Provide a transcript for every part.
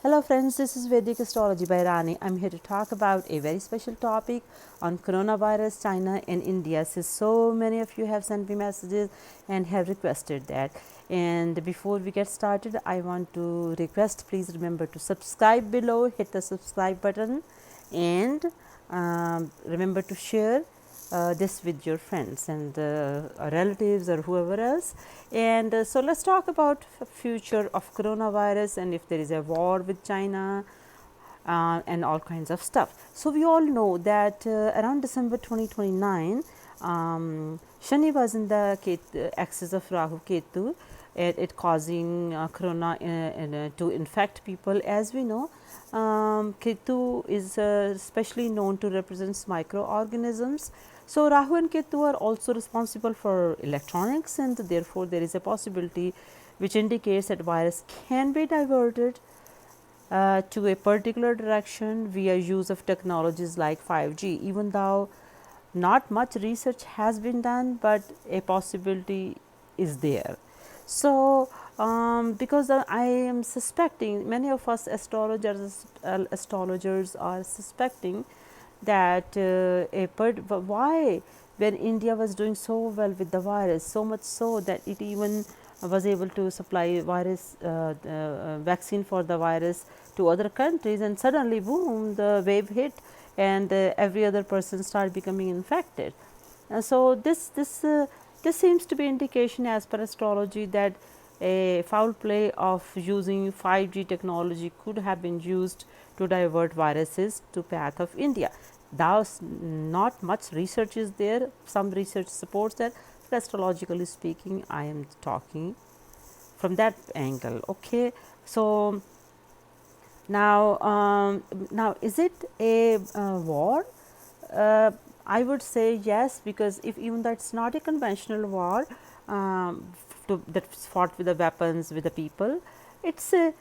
Hello friends, this is Vedic Astrology by Rani. I'm here to talk about a very special topic on coronavirus, China and India. Since so many of you have sent me messages and have requested that. And before we get started, I want to request, please remember to subscribe below, hit the subscribe button, and remember to share this with your friends and relatives or whoever else. And so let's talk about future of coronavirus and if there is a war with China and all kinds of stuff. So we all know that around December 2029, Shani was in the axis of Rahu Ketu, it causing corona to infect people. As we know, Ketu is especially known to represent microorganisms. So Rahu and Ketu are also responsible for electronics, and therefore there is a possibility which indicates that virus can be diverted to a particular direction via use of technologies like 5G, even though not much research has been done, but a possibility is there. So because I am suspecting, many of us astrologers are suspecting that why, when India was doing so well with the virus, so much so that it even was able to supply virus vaccine for the virus to other countries, and suddenly boom, the wave hit and every other person started becoming infected. So this seems to be indication as per astrology that a foul play of using 5G technology could have been used to divert viruses to path of India. Thus, not much research is there. Some research supports that, but astrologically speaking, I am talking from that angle. Okay, so now is it a war? I would say yes, because if even that's not a conventional war that's fought with the weapons, with the people, it's a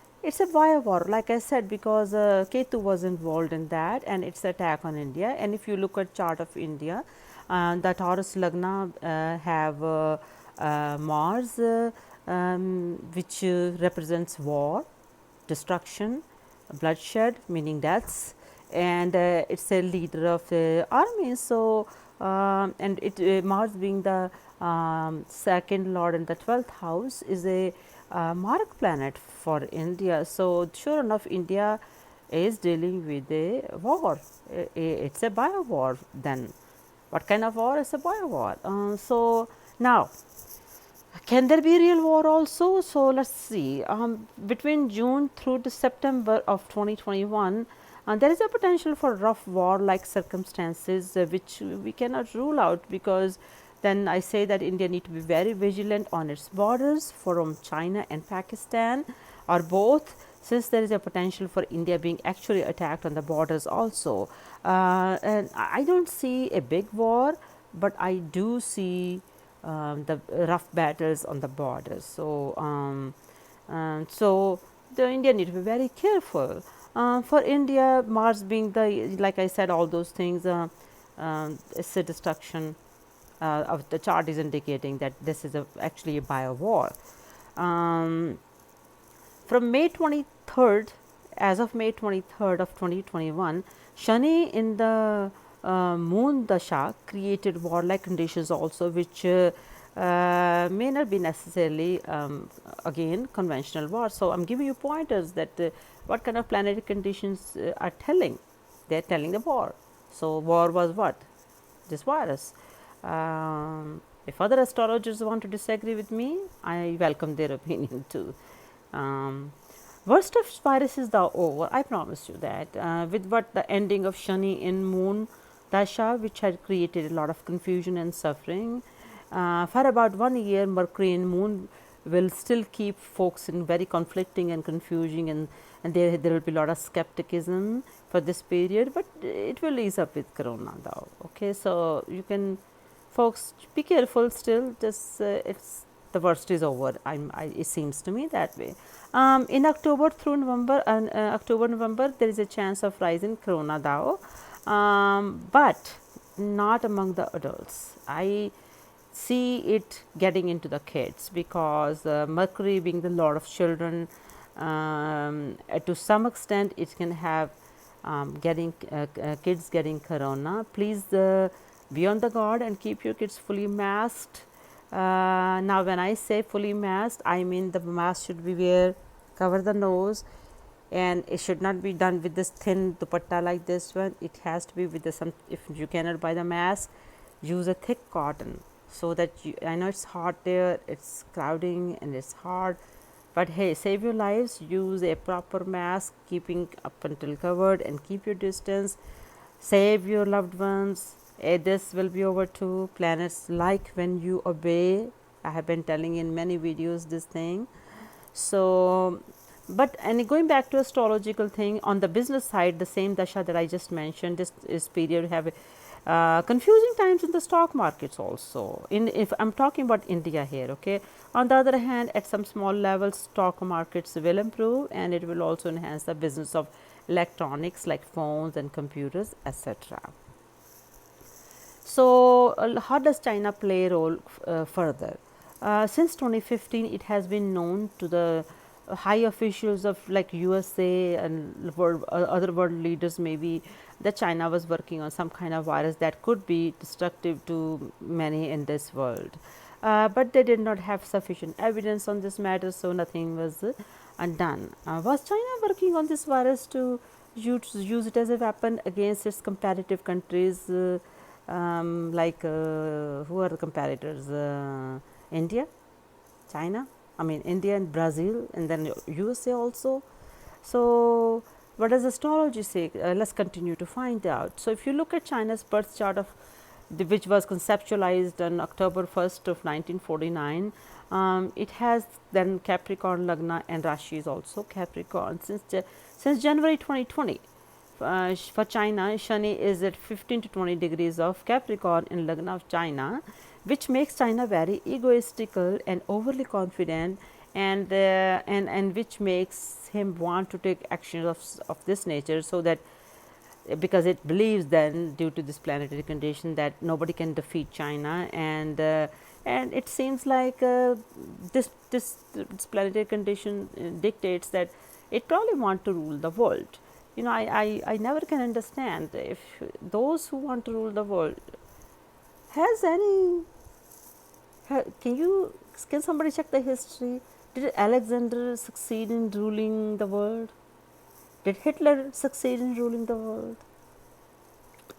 bio war, like I said, because Ketu was involved in that, and it's attack on India. And if you look at chart of India, the Taurus Lagna have Mars, which represents war, destruction, bloodshed, meaning deaths, and it's a leader of the army. So and it Mars being the second lord in the 12th house is a mark planet for India. So sure enough, India is dealing with a war. It's a bio war. Then what kind of war is a bio war? So now, can there be real war also? So let's see. Between June through to September of 2021, there is a potential for rough war-like circumstances, which we cannot rule out, because then I say that India need to be very vigilant on its borders from China and Pakistan, or both, since there is a potential for India being actually attacked on the borders also. And I don't see a big war, but I do see the rough battles on the borders. So the India need to be very careful. For India, Mars being the, like I said, all those things, it's a destruction of the chart is indicating that this is actually a bio war. From May 23rd, as of May 23rd of 2021, Shani in the moon dasha created warlike conditions also, which may not be necessarily again conventional war. So I'm giving you pointers that what kind of planetary conditions are telling. They're telling the war. So war was what? This virus. If other astrologers want to disagree with me, I welcome their opinion too. Worst of virus is the over, I promise you that, with what the ending of Shani in moon dasha, which had created a lot of confusion and suffering. For about 1 year, Mercury in moon will still keep folks in very conflicting and confusing, and there will be a lot of skepticism for this period, but it will ease up with corona though. Okay, so you can, folks, be careful still. Just it's the worst is over. It seems to me that way. In October through November, and October-November, there is a chance of rise in corona though, but not among the adults. I see it getting into the kids, because Mercury being the lord of children, To some extent it can have getting kids getting corona. Please be on the guard and keep your kids fully masked. Now when I say fully masked, I mean the mask should be cover the nose, and it should not be done with this thin dupatta like this one. It has to be with the some, if you cannot buy the mask, use a thick cotton, so that I know it's hot there, it's crowding and it's hard, but hey, save your lives. Use a proper mask, keeping up until covered, and keep your distance. Save your loved ones. This will be over too. Planets like when you obey. I have been telling in many videos this thing. So, but and going back to astrological thing, on the business side, the same dasha that I just mentioned, this is period have confusing times in the stock markets also. If I'm talking about India here, okay. On the other hand, at some small levels, stock markets will improve, and it will also enhance the business of electronics like phones and computers, etc. So, how does China play a role further? Since 2015, it has been known to the high officials of like USA and other world leaders maybe that China was working on some kind of virus that could be destructive to many in this world. But they did not have sufficient evidence on this matter, so nothing was done. Was China working on this virus to use it as a weapon against its competitive countries? Who are the competitors? India, China, I mean India and Brazil, and then USA also. So, what does astrology say? Let's continue to find out. So, if you look at China's birth chart of which was conceptualized on October 1st of 1949, it has then Capricorn Lagna and Rashi is also Capricorn since January 2020. For China, Shani is at 15 to 20 degrees of Capricorn in Lagna of China, which makes China very egoistical and overly confident, and which makes him want to take actions of this nature, so that because it believes then due to this planetary condition that nobody can defeat China, and it seems like this planetary condition dictates that it probably want to rule the world. You know, I never can understand if those who want to rule the world has any. Can somebody check the history? Did Alexander succeed in ruling the world? Did Hitler succeed in ruling the world?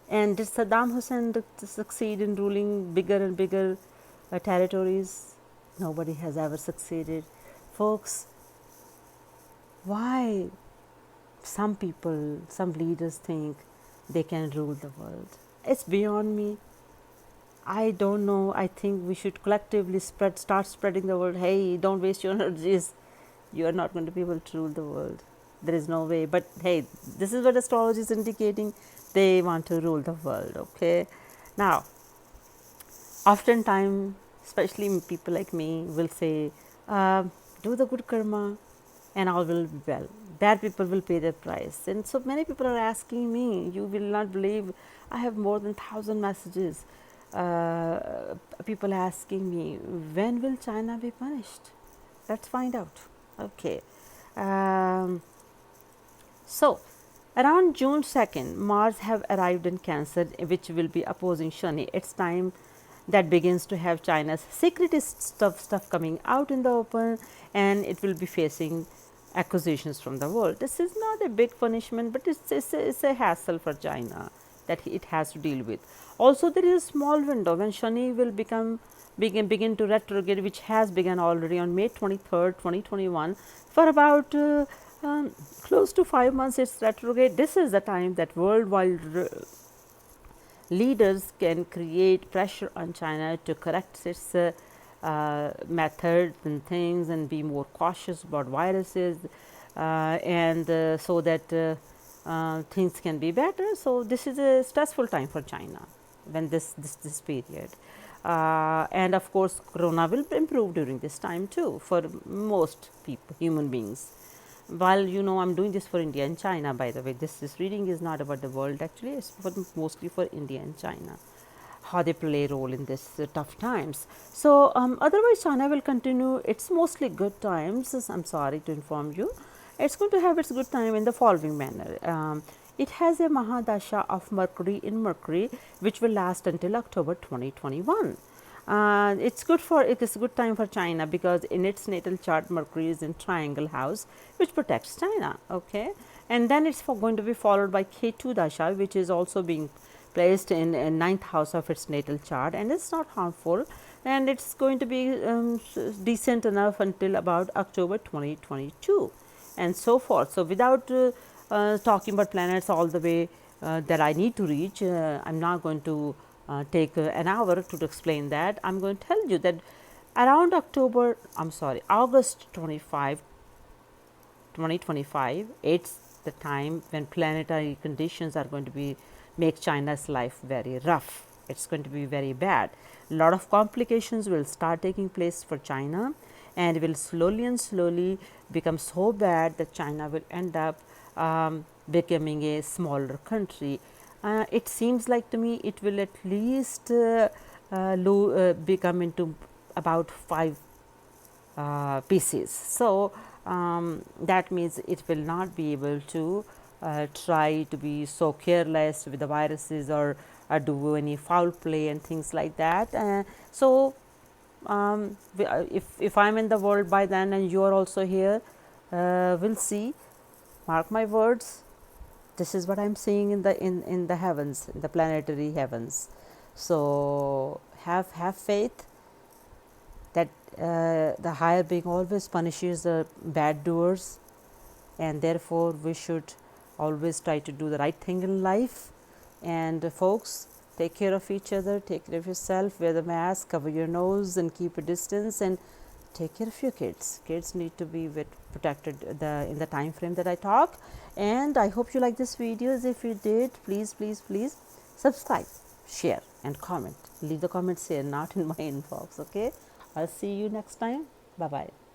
And did Saddam Hussein succeed in ruling bigger and bigger territories? Nobody has ever succeeded. Folks, why some people, some leaders think they can rule the world? It's beyond me. I don't know. I think we should collectively start spreading the word. Hey, don't waste your energies. You are not going to be able to rule the world. There is no way. But hey, this is what astrology is indicating. They want to rule the world. Okay. Now, oftentimes, especially people like me, will say, do the good karma and all will be well. Bad people will pay their price. And so many people are asking me, you will not believe, I have more than 1,000 messages. People asking me, when will China be punished? Let's find out. Okay. So, around June 2nd, Mars have arrived in Cancer, which will be opposing Shani. It's time that begins to have China's secret stuff coming out in the open, and it will be facing accusations from the world. This is not a big punishment, but it's a hassle for China that it has to deal with. Also, there is a small window when Shani will begin to retrograde, which has begun already on May 23rd, 2021. For about close to 5 months, it's retrograde. This is the time that worldwide leaders can create pressure on China to correct its methods and things, and be more cautious about viruses, and so that things can be better. So this is a stressful time for China when this period, and of course corona will improve during this time too for most people, human beings. While I'm doing this for India and China, by the way, this reading is not about the world, actually it's mostly for India and China. how they play a role in this tough times. So, otherwise China will continue its mostly good times. I'm sorry to inform you, it's going to have its good time in the following manner. It has a Mahadasha of Mercury in Mercury, which will last until October 2021. It's good for it is a good time for China because in its natal chart Mercury is in triangle house, which protects China. Okay, and then it's going to be followed by K2 dasha, which is also being placed in ninth house of its natal chart, and it's not harmful, and it's going to be decent enough until about October 2022, and so forth. So without talking about planets all the way that I need to reach, I'm not going to take an hour to explain that. I'm going to tell you that around August 25, 2025, it's the time when planetary conditions are going to be make China's life very rough. It's going to be very bad. A lot of complications will start taking place for China, and will slowly and slowly become so bad that China will end up becoming a smaller country. It seems like to me it will at least become into about 5 pieces. So, that means it will not be able to try to be so careless with the viruses, or do any foul play and things like that. So, if I'm in the world by then and you are also here, we'll see. Mark my words. This is what I'm seeing in the heavens, in the planetary heavens. So have faith that the higher being always punishes the bad doers, and therefore we should always try to do the right thing in life. And folks, take care of each other, take care of yourself, wear the mask, cover your nose and keep a distance, and take care of your kids. Kids need to be protected in the time frame that I talk. And I hope you like this videos. If you did, please subscribe, share and comment. Leave the comments here, not in my inbox. Okay, I'll see you next time. Bye bye.